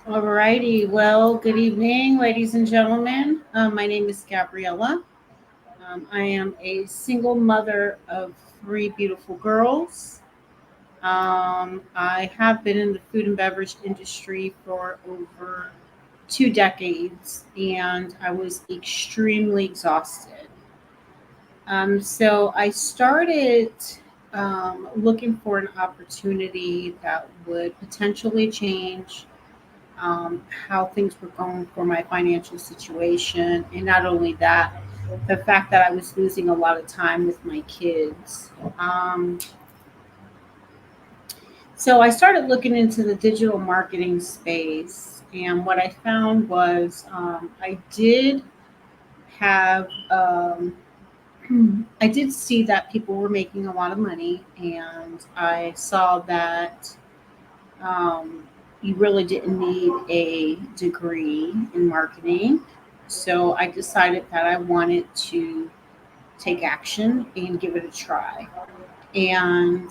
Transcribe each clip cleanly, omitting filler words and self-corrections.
Alrighty, well, good evening, ladies and gentlemen. My name is Gabriella. I am a single mother of three beautiful girls. I have been in the food and beverage industry for over 2 decades, and I was extremely exhausted. So I started looking for an opportunity that would potentially change how things were going for my financial situation. And not only that, the fact that I was losing a lot of time with my kids. So I started looking into the digital marketing space. And what I found was I did have, I did see that people were making a lot of money. And I saw that um, you really didn't need a degree in marketing. So I decided that I wanted to take action and give it a try. And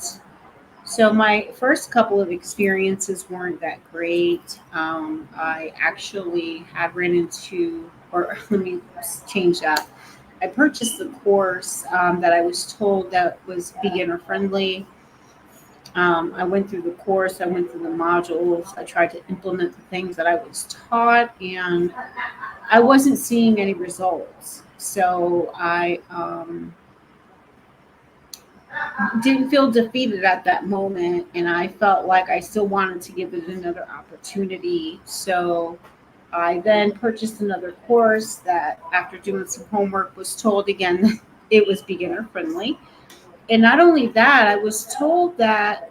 so my first couple of experiences weren't that great. I actually had ran into, or let me change that. I purchased a course that I was told that was beginner friendly. I went through the course, I went through the modules, I tried to implement the things that I was taught, and I wasn't seeing any results. So I didn't feel defeated at that moment, and I felt like I still wanted to give it another opportunity. So I then purchased another course that, after doing some homework, was told again that it was beginner friendly. And not only that, I was told that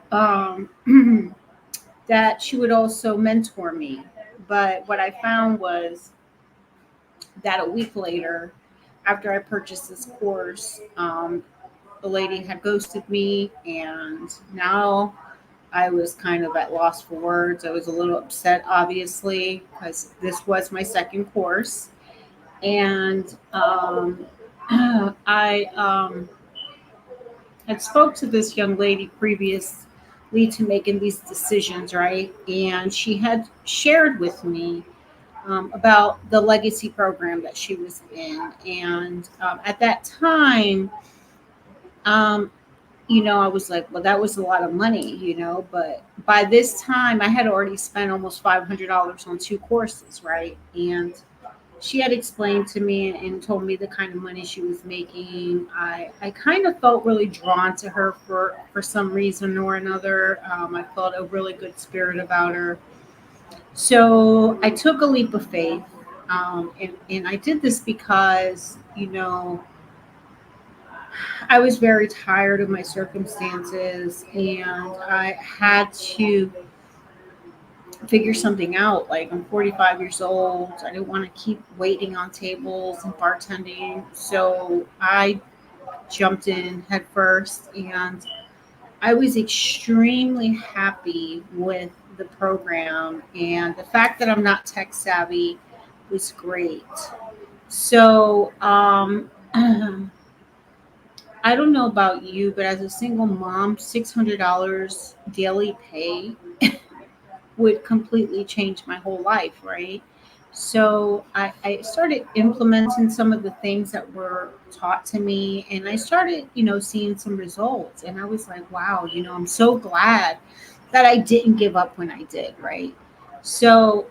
that she would also mentor me. But what I found was that a week later, after I purchased this course, the lady had ghosted me, and now I was kind of at loss for words. I was a little upset, obviously, because this was my second course, and I had spoke to this young lady previously to making these decisions, right? And she had shared with me about the legacy program that she was in. And at that time, um, I was like, well, that was a lot of money, but by this time I had already spent almost $500 on two courses, right? And she had explained to me and told me the kind of money she was making. I kind of felt really drawn to her for some reason or another. I felt a really good spirit about her. So I took a leap of faith. And I did this because, I was very tired of my circumstances, and I had to figure something out. Like, I'm 45 years old. I didn't want to keep waiting on tables and bartending. So I jumped in head first, and I was extremely happy with the program. And the fact that I'm not tech savvy was great. So, I don't know about you, but as a single mom, $600 daily pay would completely change my whole life, right? So I started implementing some of the things that were taught to me, and I started, seeing some results. And I was like, wow, I'm so glad that I didn't give up when I did, right? So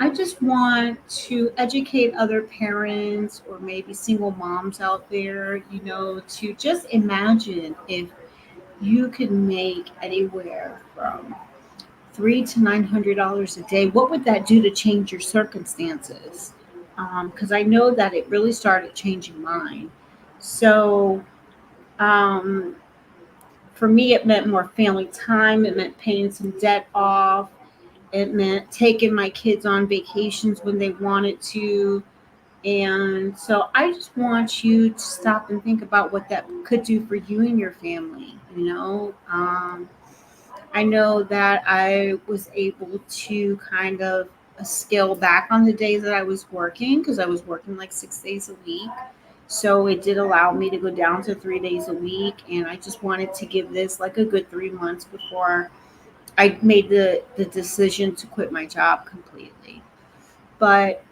I just want to educate other parents or maybe single moms out there, to just imagine if you could make anywhere from $300 to $900 a day. What would that do to change your circumstances? Because I know that it really started changing mine. So um, for me, it meant more family time. It meant paying some debt off. It meant taking my kids on vacations when they wanted to. And so I just want you to stop and think about what that could do for you and your family. I know that I was able to kind of scale back on the days that I was working, because I was working like 6 days a week. So it did allow me to go down to 3 days a week. And I just wanted to give this like a good 3 months before I made the decision to quit my job completely. But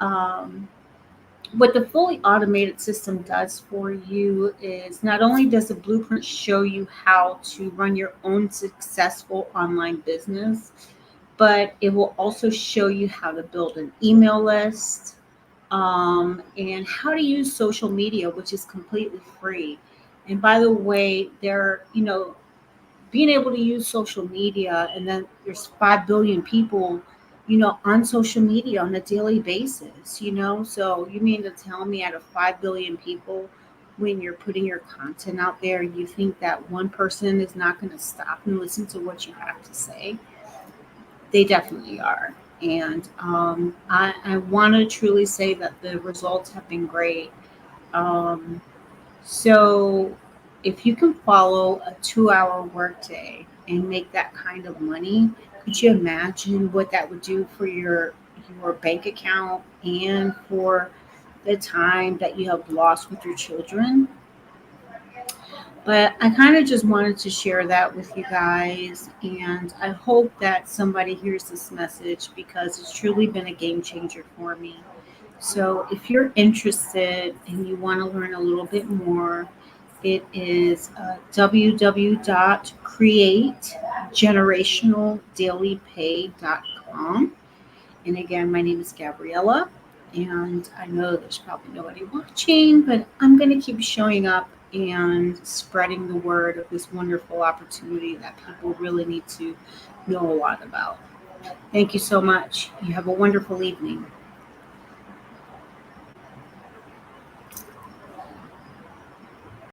what the fully automated system does for you is not only does the blueprint show you how to run your own successful online business, but it will also show you how to build an email list, and how to use social media, which is completely free. And by the way, being able to use social media, and then there's 5 billion people on social media on a daily basis, so you mean to tell me out of 5 billion people, when you're putting your content out there, you think that one person is not going to stop and listen to what you have to say? They definitely are. And I want to truly say that the results have been great. um, so if you can follow a 2-hour workday and make that kind of money, could you imagine what that would do for your bank account and for the time that you have lost with your children? But I kind of just wanted to share that with you guys, and I hope that somebody hears this message because it's truly been a game changer for me. So if you're interested and you want to learn a little bit more, it is www.creategenerationaldailypay.com. And again, my name is Gabriella, and I know there's probably nobody watching, but I'm going to keep showing up and spreading the word of this wonderful opportunity that people really need to know a lot about. Thank you so much. You have a wonderful evening.